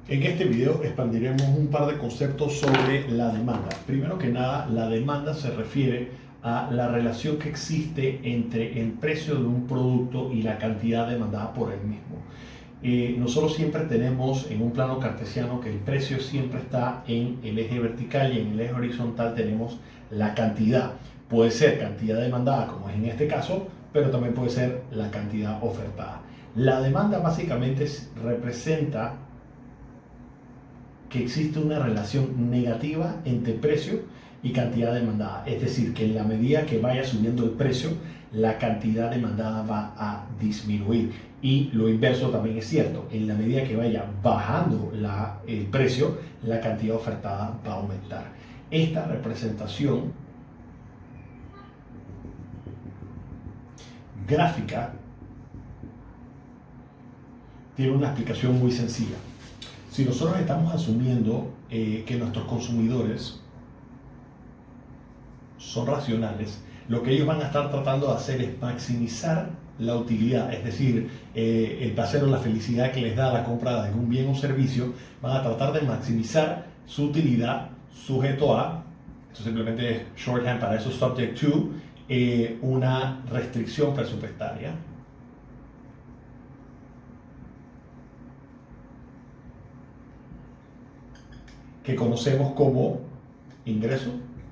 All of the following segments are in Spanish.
En este video expandiremos un par de conceptos sobre la demanda. Primero que nada, la demanda se refiere a la relación que existe entre el precio de un producto y la cantidad demandada por él mismo. Nosotros siempre tenemos en un plano cartesiano que el precio siempre está en el eje vertical y en el eje horizontal tenemos la cantidad. Puede ser cantidad demandada, como es en este caso, pero también puede ser la cantidad ofertada. La demanda básicamente representa que existe una relación negativa entre precio y cantidad demandada. Es decir, que en la medida que vaya subiendo el precio, la cantidad demandada va a disminuir. Y lo inverso también es cierto. En la medida que vaya bajando el precio, la cantidad ofertada va a aumentar. Esta representación gráfica tiene una explicación muy sencilla. Si nosotros estamos asumiendo que nuestros consumidores son racionales, lo que ellos van a estar tratando de hacer es maximizar la utilidad, es decir, el placer o la felicidad que les da la compra de algún bien o servicio, van a tratar de maximizar su utilidad sujeto a, esto simplemente es shorthand para eso, subject to, una restricción presupuestaria. Que conocemos como ingreso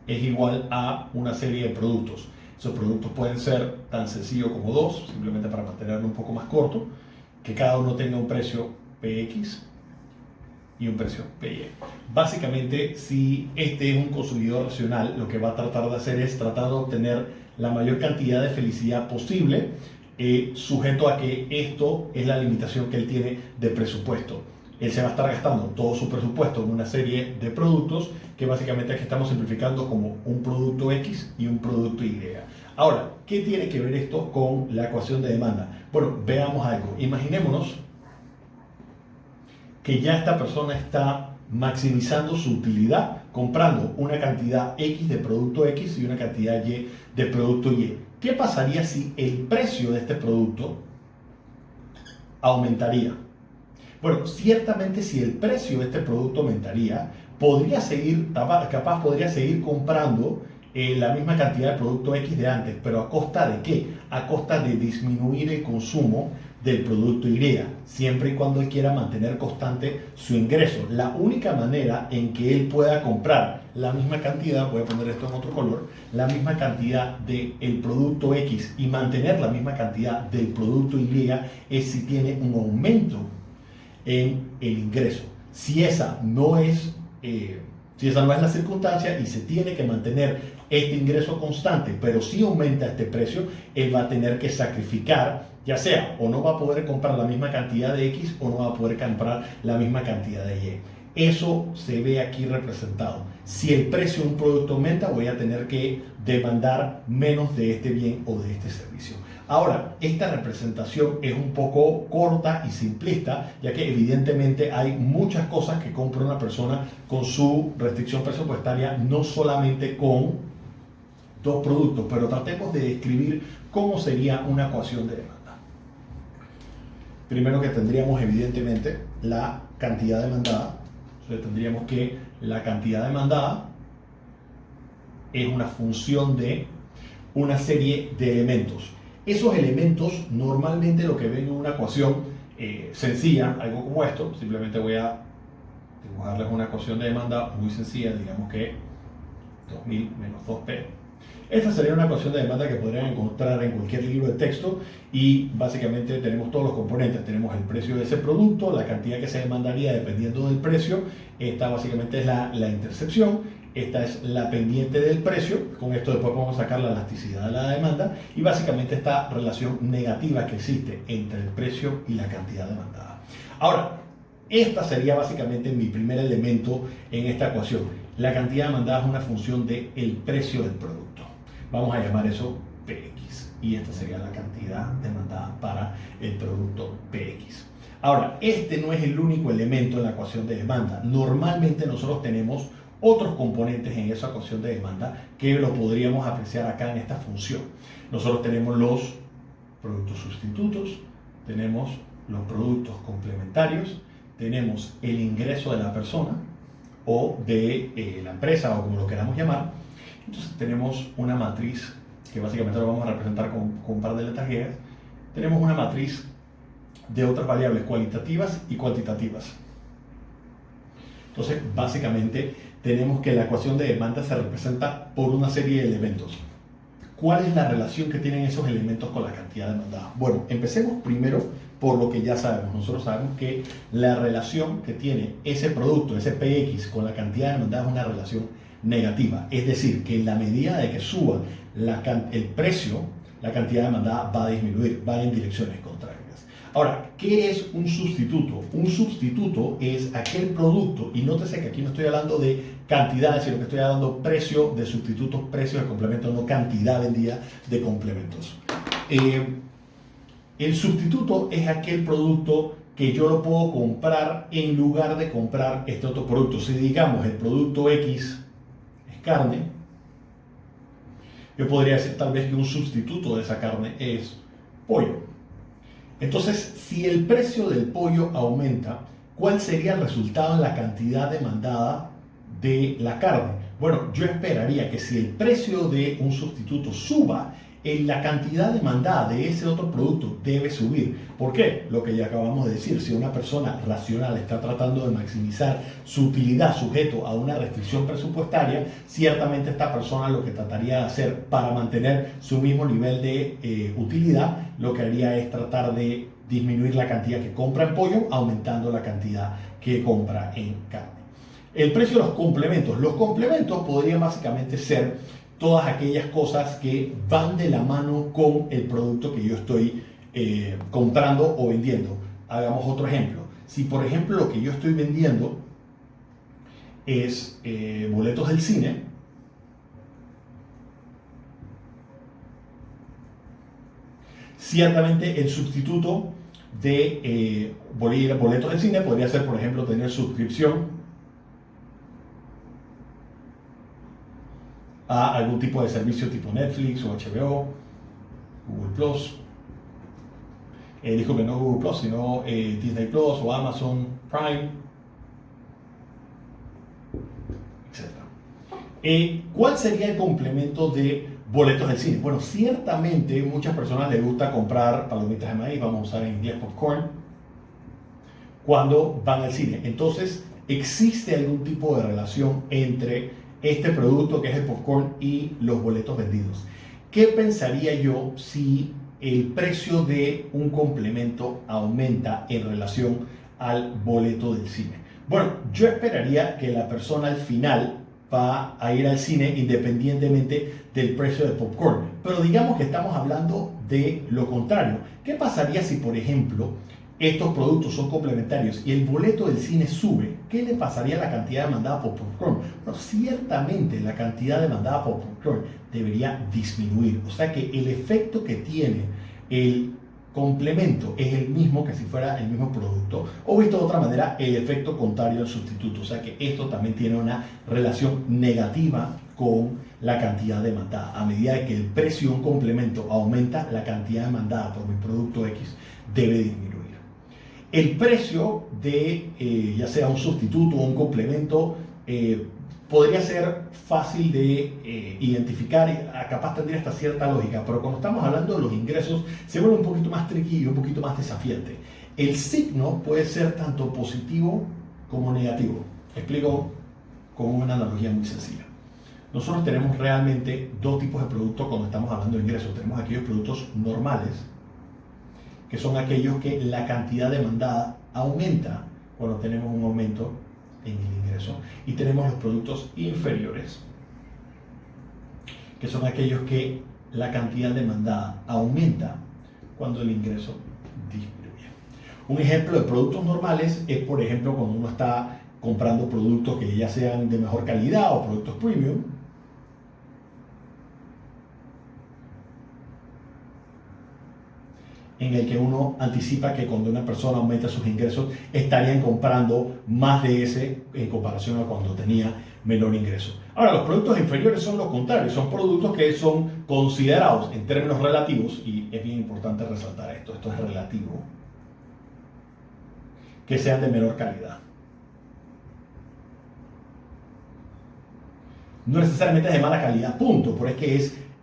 es igual a una serie de productos. Esos productos pueden ser tan sencillos como dos, simplemente para mantenerlo un poco más corto, que cada uno tenga un precio PX y un precio PY. Básicamente, si este es un consumidor racional, lo que va a tratar de hacer es tratar de obtener la mayor cantidad de felicidad posible, sujeto a que esto es la limitación que él tiene de presupuesto. Él se va a estar gastando todo su presupuesto en una serie de productos que básicamente aquí estamos simplificando como un producto X y un producto Y. Ahora, ¿qué tiene que ver esto con la ecuación de demanda? Bueno, veamos algo. Imaginémonos que ya esta persona está maximizando su utilidad comprando una cantidad X de producto X y una cantidad Y de producto Y. ¿Qué pasaría si el precio de este producto aumentaría? Bueno, ciertamente si el precio de este producto aumentaría, podría seguir comprando la misma cantidad de producto X de antes, pero ¿a costa de qué? A costa de disminuir el consumo del producto Y, siempre y cuando él quiera mantener constante su ingreso. La única manera en que él pueda comprar la misma cantidad, voy a poner esto en otro color, la misma cantidad del producto X y mantener la misma cantidad del producto Y es si tiene un aumento en el ingreso. Si esa no es la circunstancia y se tiene que mantener este ingreso constante, pero si aumenta este precio, él va a tener que sacrificar, ya sea o no va a poder comprar la misma cantidad de X o no va a poder comprar la misma cantidad de Y. Eso se ve aquí representado. Si el precio de un producto aumenta, voy a tener que demandar menos de este bien o de este servicio. Ahora, esta representación es un poco corta y simplista, ya que evidentemente hay muchas cosas que compra una persona con su restricción presupuestaria, no solamente con dos productos, pero tratemos de describir cómo sería una ecuación de demanda. Primero que tendríamos evidentemente la cantidad demandada. Entonces tendríamos que la cantidad demandada es una función de una serie de elementos. Esos elementos normalmente lo que ven en una ecuación sencilla, algo como esto, simplemente voy a dibujarles una ecuación de demanda muy sencilla, digamos que 2000 menos 2P. Esta sería una ecuación de demanda que podrían encontrar en cualquier libro de texto y básicamente tenemos todos los componentes. Tenemos el precio de ese producto, la cantidad que se demandaría dependiendo del precio. Esta básicamente es la intercepción. Esta es la pendiente del precio. Con esto después podemos sacar la elasticidad de la demanda y básicamente esta relación negativa que existe entre el precio y la cantidad demandada. Ahora, esta sería básicamente mi primer elemento en esta ecuación. La cantidad demandada es una función del precio del producto. Vamos a llamar eso PX. Y esta sería la cantidad demandada para el producto PX. Ahora, este no es el único elemento en la ecuación de demanda. Normalmente nosotros tenemos otros componentes en esa ecuación de demanda que lo podríamos apreciar acá en esta función. Nosotros tenemos los productos sustitutos, tenemos los productos complementarios, tenemos el ingreso de la persona o de la empresa o como lo queramos llamar. Entonces tenemos una matriz que básicamente lo vamos a representar con un par de letras griegas. Tenemos una matriz de otras variables cualitativas y cuantitativas. Entonces básicamente tenemos que la ecuación de demanda se representa por una serie de elementos. ¿Cuál es la relación que tienen esos elementos con la cantidad demandada? Bueno, empecemos primero por lo que ya sabemos. Nosotros sabemos que la relación que tiene ese producto, ese PX, con la cantidad demandada es una relación negativa. Es decir, que en la medida de que suba el precio, la cantidad demandada va a disminuir, va en direcciones contrarias. Ahora, ¿qué es un sustituto? Un sustituto es aquel producto, y nótese que aquí no estoy hablando de cantidades, sino que estoy hablando de precio de sustitutos, precio de complementos, no cantidad vendida de complementos. El sustituto es aquel producto que yo lo puedo comprar en lugar de comprar este otro producto. Si digamos el producto X es carne, yo podría decir tal vez que un sustituto de esa carne es pollo. Entonces, si el precio del pollo aumenta, ¿cuál sería el resultado en la cantidad demandada de la carne? Bueno, yo esperaría que si el precio de un sustituto suba, la cantidad demandada de ese otro producto debe subir. ¿Por qué? Lo que ya acabamos de decir, si una persona racional está tratando de maximizar su utilidad sujeto a una restricción presupuestaria, ciertamente esta persona lo que trataría de hacer para mantener su mismo nivel de utilidad, lo que haría es tratar de disminuir la cantidad que compra en pollo, aumentando la cantidad que compra en carne. El precio de los complementos. Los complementos podrían básicamente ser todas aquellas cosas que van de la mano con el producto que yo estoy comprando o vendiendo. Hagamos otro ejemplo. Si por ejemplo lo que yo estoy vendiendo es boletos del cine, ciertamente el sustituto de boletos del cine podría ser, por ejemplo, tener suscripción a algún tipo de servicio tipo Netflix o HBO, Google Plus. Dijo que no Google Plus, sino Disney Plus o Amazon Prime, etc. ¿Cuál sería el complemento de boletos del cine? Bueno, ciertamente muchas personas les gusta comprar palomitas de maíz, vamos a usar en inglés popcorn, cuando van al cine. Entonces, ¿existe algún tipo de relación entre este producto que es el popcorn y los boletos vendidos? ¿Qué pensaría yo si el precio de un complemento aumenta en relación al boleto del cine? Bueno, yo esperaría que la persona al final va a ir al cine independientemente del precio del popcorn. Pero digamos que estamos hablando de lo contrario. ¿Qué pasaría si, por ejemplo, estos productos son complementarios y el boleto del cine sube? ¿Qué le pasaría a la cantidad demandada por popcorn? Bueno, ciertamente la cantidad demandada por popcorn debería disminuir. O sea que el efecto que tiene el complemento es el mismo que si fuera el mismo producto, o visto de otra manera, el efecto contrario al sustituto. O sea que esto también tiene una relación negativa con la cantidad demandada. A medida que el precio de un complemento aumenta, la cantidad demandada por mi producto X debe disminuir. El precio de ya sea un sustituto o un complemento podría ser fácil de identificar, capaz tendría hasta cierta lógica, pero cuando estamos hablando de los ingresos se vuelve un poquito más tricky y un poquito más desafiante. El signo puede ser tanto positivo como negativo. Explico con una analogía muy sencilla. Nosotros tenemos realmente dos tipos de productos cuando estamos hablando de ingresos. Tenemos aquellos productos normales, que son aquellos que la cantidad demandada aumenta cuando tenemos un aumento en el ingreso, y tenemos los productos inferiores, que son aquellos que la cantidad demandada aumenta cuando el ingreso disminuye. Un ejemplo de productos normales es, por ejemplo, cuando uno está comprando productos que ya sean de mejor calidad o productos premium, en el que uno anticipa que cuando una persona aumenta sus ingresos estarían comprando más de ese en comparación a cuando tenía menor ingreso. Ahora, los productos inferiores son lo contrario, son productos que son considerados en términos relativos, y es bien importante resaltar esto es relativo, que sean de menor calidad. No necesariamente es de mala calidad, punto, pero es que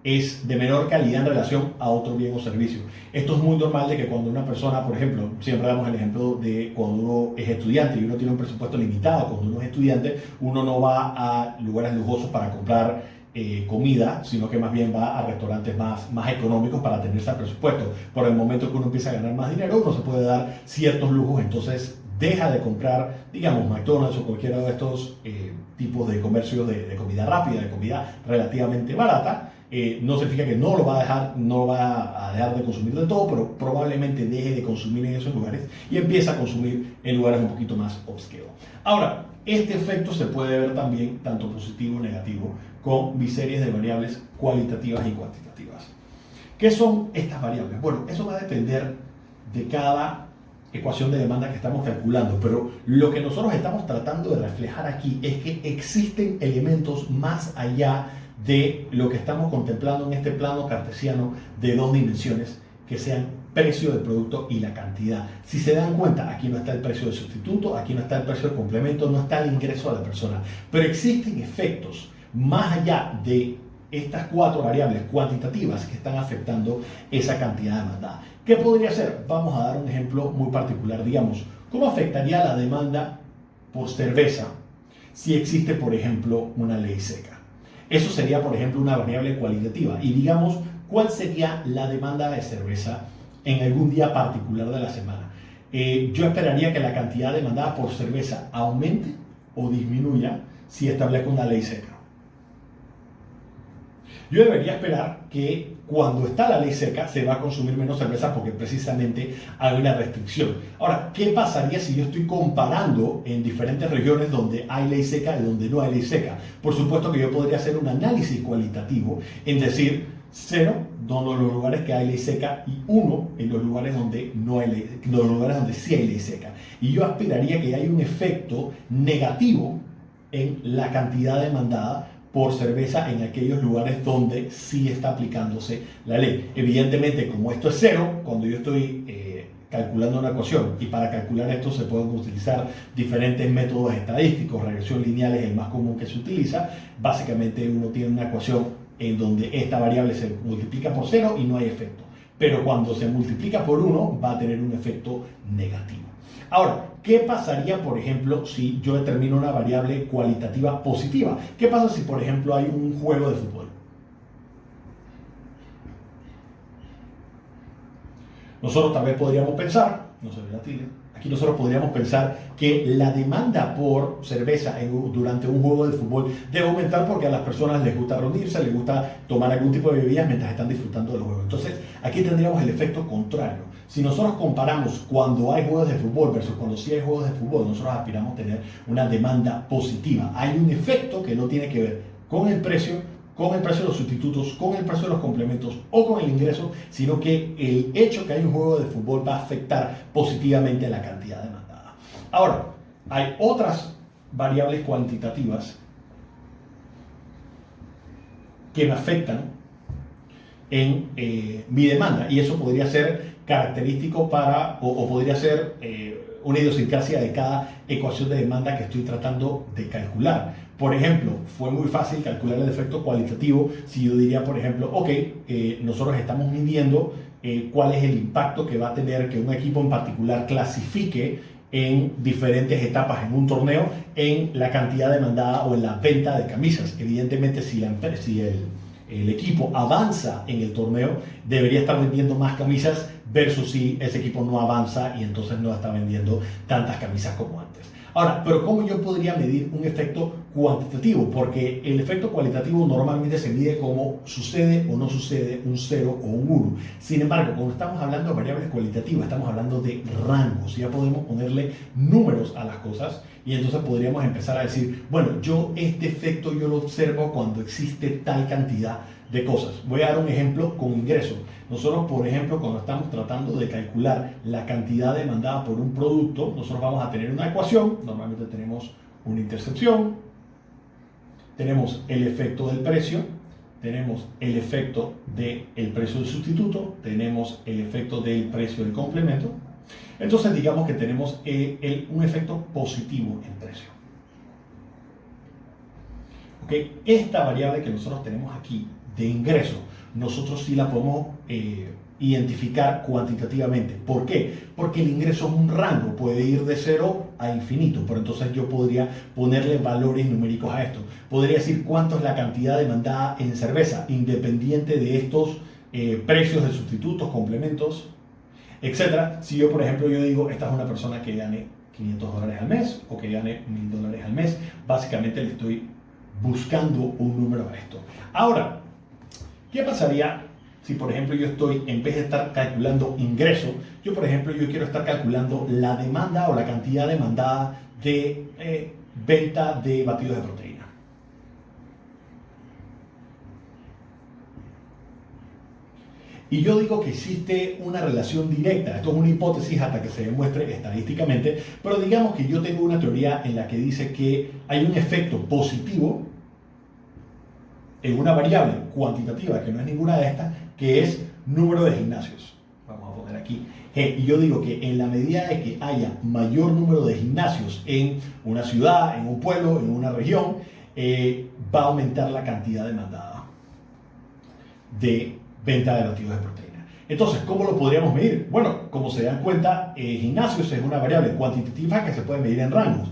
es de menor calidad en relación a otro bien o servicio. Esto es muy normal de que cuando una persona, por ejemplo, siempre damos el ejemplo de cuando uno es estudiante y uno tiene un presupuesto limitado, cuando uno es estudiante, uno no va a lugares lujosos para comprar comida, sino que más bien va a restaurantes más económicos para tener ese presupuesto. Por el momento que uno empieza a ganar más dinero, uno se puede dar ciertos lujos, entonces deja de comprar, digamos, McDonald's o cualquiera de estos tipos de comercio de comida rápida, de comida relativamente barata. No significa que no lo va a dejar de consumir del todo, pero probablemente deje de consumir en esos lugares y empieza a consumir en lugares un poquito más upscale. Ahora, este efecto se puede ver también tanto positivo o negativo con biseries de variables cualitativas y cuantitativas. ¿Qué son estas variables? Bueno, eso va a depender de cada ecuación de demanda que estamos calculando, pero lo que nosotros estamos tratando de reflejar aquí es que existen elementos más allá de lo que estamos contemplando en este plano cartesiano de dos dimensiones, que sean precio del producto y la cantidad. Si se dan cuenta, aquí no está el precio del sustituto, aquí no está el precio del complemento, no está el ingreso a la persona, pero existen efectos más allá de estas cuatro variables cuantitativas que están afectando esa cantidad demandada. ¿Qué podría ser? Vamos a dar un ejemplo muy particular. Digamos, ¿cómo afectaría la demanda por cerveza si existe, por ejemplo, una ley seca? Eso sería, por ejemplo, una variable cualitativa. Y digamos, ¿cuál sería la demanda de cerveza en algún día particular de la semana? Yo esperaría que la cantidad demandada por cerveza aumente o disminuya si establezco una ley seca. Yo debería esperar que cuando está la ley seca se va a consumir menos cerveza porque precisamente hay una restricción. Ahora, ¿qué pasaría si yo estoy comparando en diferentes regiones donde hay ley seca y donde no hay ley seca? Por supuesto que yo podría hacer un análisis cualitativo en decir 0 en los lugares que hay ley seca y 1 en los lugares donde no hay ley, en los lugares donde sí hay ley seca. Y yo aspiraría que haya un efecto negativo en la cantidad demandada por cerveza en aquellos lugares donde sí está aplicándose la ley. Evidentemente, como esto es 0, cuando yo estoy calculando una ecuación, y para calcular esto se pueden utilizar diferentes métodos estadísticos, regresión lineal es el más común que se utiliza. Básicamente uno tiene una ecuación en donde esta variable se multiplica por 0 y no hay efecto. Pero cuando se multiplica por 1 va a tener un efecto negativo. Ahora, ¿qué pasaría, por ejemplo, si yo determino una variable cualitativa positiva? ¿Qué pasa si, por ejemplo, hay un juego de fútbol? Nosotros tal vez podríamos pensar, no se ve la tilde, aquí nosotros podríamos pensar que la demanda por cerveza durante un juego de fútbol debe aumentar porque a las personas les gusta reunirse, les gusta tomar algún tipo de bebidas mientras están disfrutando del juego. Entonces, aquí tendríamos el efecto contrario. Si nosotros comparamos cuando hay juegos de fútbol versus cuando sí hay juegos de fútbol, nosotros aspiramos a tener una demanda positiva. Hay un efecto que no tiene que ver con el precio de los sustitutos, con el precio de los complementos o con el ingreso, sino que el hecho que hay un juego de fútbol va a afectar positivamente la cantidad demandada. Ahora, hay otras variables cuantitativas que me afectan en mi demanda, y eso podría ser característico o podría ser una idiosincrasia de cada ecuación de demanda que estoy tratando de calcular. Por ejemplo, fue muy fácil calcular el efecto cualitativo si yo diría, por ejemplo, ok, nosotros estamos midiendo cuál es el impacto que va a tener que un equipo en particular clasifique en diferentes etapas en un torneo en la cantidad demandada o en la venta de camisas. Evidentemente, si el equipo avanza en el torneo, debería estar vendiendo más camisas versus si ese equipo no avanza y entonces no está vendiendo tantas camisas como antes. Ahora, pero ¿cómo yo podría medir un efecto cuantitativo? Porque el efecto cualitativo normalmente se mide como sucede o no sucede, un 0 o un 1. Sin embargo, cuando estamos hablando de variables cualitativas, estamos hablando de rangos. Ya podemos ponerle números a las cosas y entonces podríamos empezar a decir, bueno, este efecto yo lo observo cuando existe tal cantidad de cosas. Voy a dar un ejemplo con ingresos. Nosotros, por ejemplo, cuando estamos tratando de calcular la cantidad demandada por un producto, nosotros vamos a tener una ecuación. Normalmente tenemos una intercepción, tenemos el efecto del precio, tenemos el efecto del precio del sustituto, tenemos el efecto del precio del complemento Entonces digamos que tenemos un efecto positivo en precio. ¿Okay? Esta variable que nosotros tenemos aquí de ingreso, nosotros sí la podemos identificar cuantitativamente. ¿Por qué? Porque el ingreso es un rango, puede ir de 0 a infinito, pero entonces yo podría ponerle valores numéricos a esto. Podría decir cuánto es la cantidad demandada en cerveza, independiente de estos precios de sustitutos, complementos, etcétera. Si yo, por ejemplo, yo digo, esta es una persona que gane $500 al mes o que gane $1000 al mes, básicamente le estoy buscando un número a esto. Ahora, ¿qué pasaría si, por ejemplo, yo estoy, en vez de estar calculando ingreso, yo, por ejemplo, yo quiero estar calculando la demanda o la cantidad demandada de venta de batidos de proteína? Y yo digo que existe una relación directa, esto es una hipótesis hasta que se demuestre estadísticamente, pero digamos que yo tengo una teoría en la que dice que hay un efecto positivo en una variable cuantitativa que no es ninguna de estas, que es número de gimnasios. Vamos a poner aquí G. Y yo digo que en la medida de que haya mayor número de gimnasios en una ciudad, en un pueblo, en una región, va a aumentar la cantidad demandada de venta de batidos de proteína. Entonces, ¿cómo lo podríamos medir? Bueno, como se dan cuenta, gimnasios es una variable cuantitativa que se puede medir en rangos.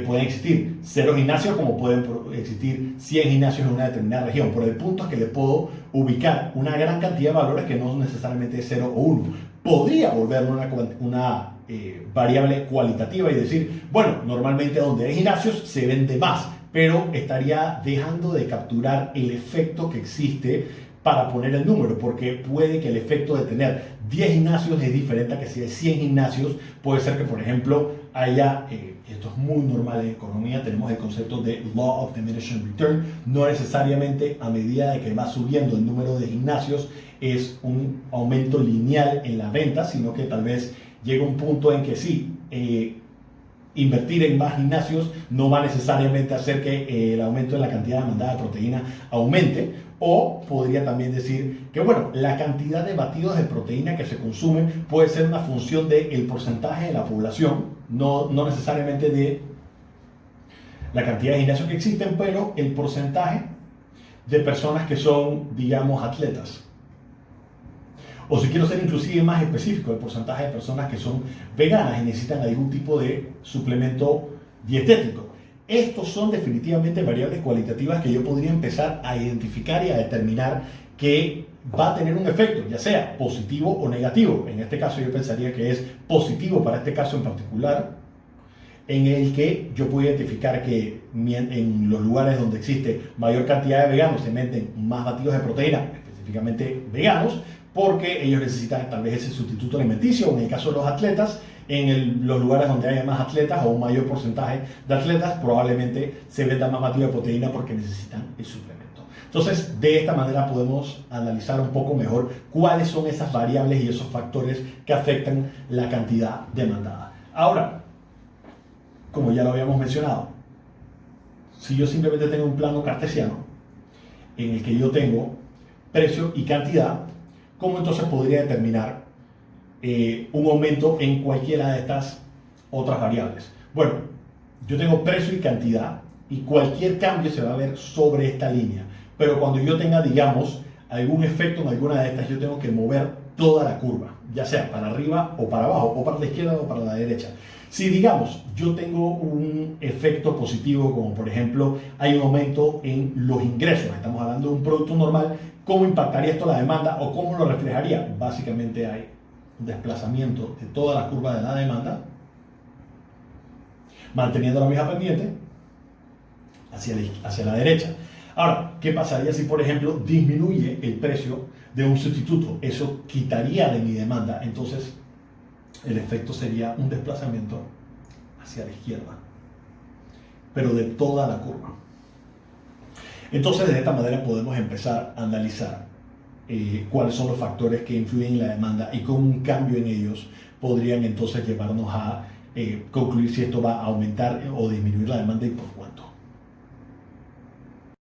Pueden existir 0 gimnasios como pueden existir 100 gimnasios en una determinada región, pero el punto es que le puedo ubicar una gran cantidad de valores que no necesariamente es 0 o 1. Podría volverlo una variable cualitativa y decir, bueno, normalmente donde hay gimnasios se vende más, pero estaría dejando de capturar el efecto que existe para poner el número, porque puede que el efecto de tener 10 gimnasios es diferente a que si hay 100 gimnasios. Puede ser que, por ejemplo, haya, esto es muy normal en economía, tenemos el concepto de Law of Diminishing Return. No necesariamente a medida de que va subiendo el número de gimnasios es un aumento lineal en la venta, sino que tal vez llega un punto en que sí, invertir en más gimnasios no va necesariamente a hacer que el aumento de la cantidad demandada de proteína aumente. O podría también decir que, bueno, la cantidad de batidos de proteína que se consumen puede ser una función del porcentaje de la población, no necesariamente de la cantidad de gimnasios que existen, pero el porcentaje de personas que son, digamos, atletas. O si quiero ser inclusive más específico, el porcentaje de personas que son veganas y necesitan algún tipo de suplemento dietético. Estos son definitivamente variables cualitativas que yo podría empezar a identificar y a determinar que va a tener un efecto, ya sea positivo o negativo. En este caso yo pensaría que es positivo para este caso en particular, en el que yo puedo identificar que en los lugares donde existe mayor cantidad de veganos se venden más batidos de proteína, específicamente veganos, porque ellos necesitan tal vez ese sustituto alimenticio, o en el caso de los atletas, en los lugares donde haya más atletas o un mayor porcentaje de atletas, probablemente se venda más batido de proteína porque necesitan el suplemento. Entonces, de esta manera podemos analizar un poco mejor cuáles son esas variables y esos factores que afectan la cantidad demandada. Ahora, como ya lo habíamos mencionado, si yo simplemente tengo un plano cartesiano en el que yo tengo precio y cantidad, ¿cómo entonces podría determinar un aumento en cualquiera de estas otras variables? Bueno, yo tengo precio y cantidad y cualquier cambio se va a ver sobre esta línea, pero cuando yo tenga, digamos, algún efecto en alguna de estas, yo tengo que mover toda la curva, ya sea para arriba o para abajo, o para la izquierda o para la derecha. Si, digamos, yo tengo un efecto positivo, como por ejemplo hay un aumento en los ingresos, estamos hablando de un producto normal, ¿cómo impactaría esto la demanda o cómo lo reflejaría? Básicamente hay un desplazamiento de toda la curva de la demanda, manteniendo la misma pendiente hacia la derecha. Ahora, ¿qué pasaría si, por ejemplo, disminuye el precio de un sustituto? Eso quitaría de mi demanda, entonces el efecto sería un desplazamiento hacia la izquierda, pero de toda la curva. Entonces, de esta manera podemos empezar a analizar cuáles son los factores que influyen en la demanda y cómo un cambio en ellos podrían entonces llevarnos a concluir si esto va a aumentar o disminuir la demanda y por cuánto.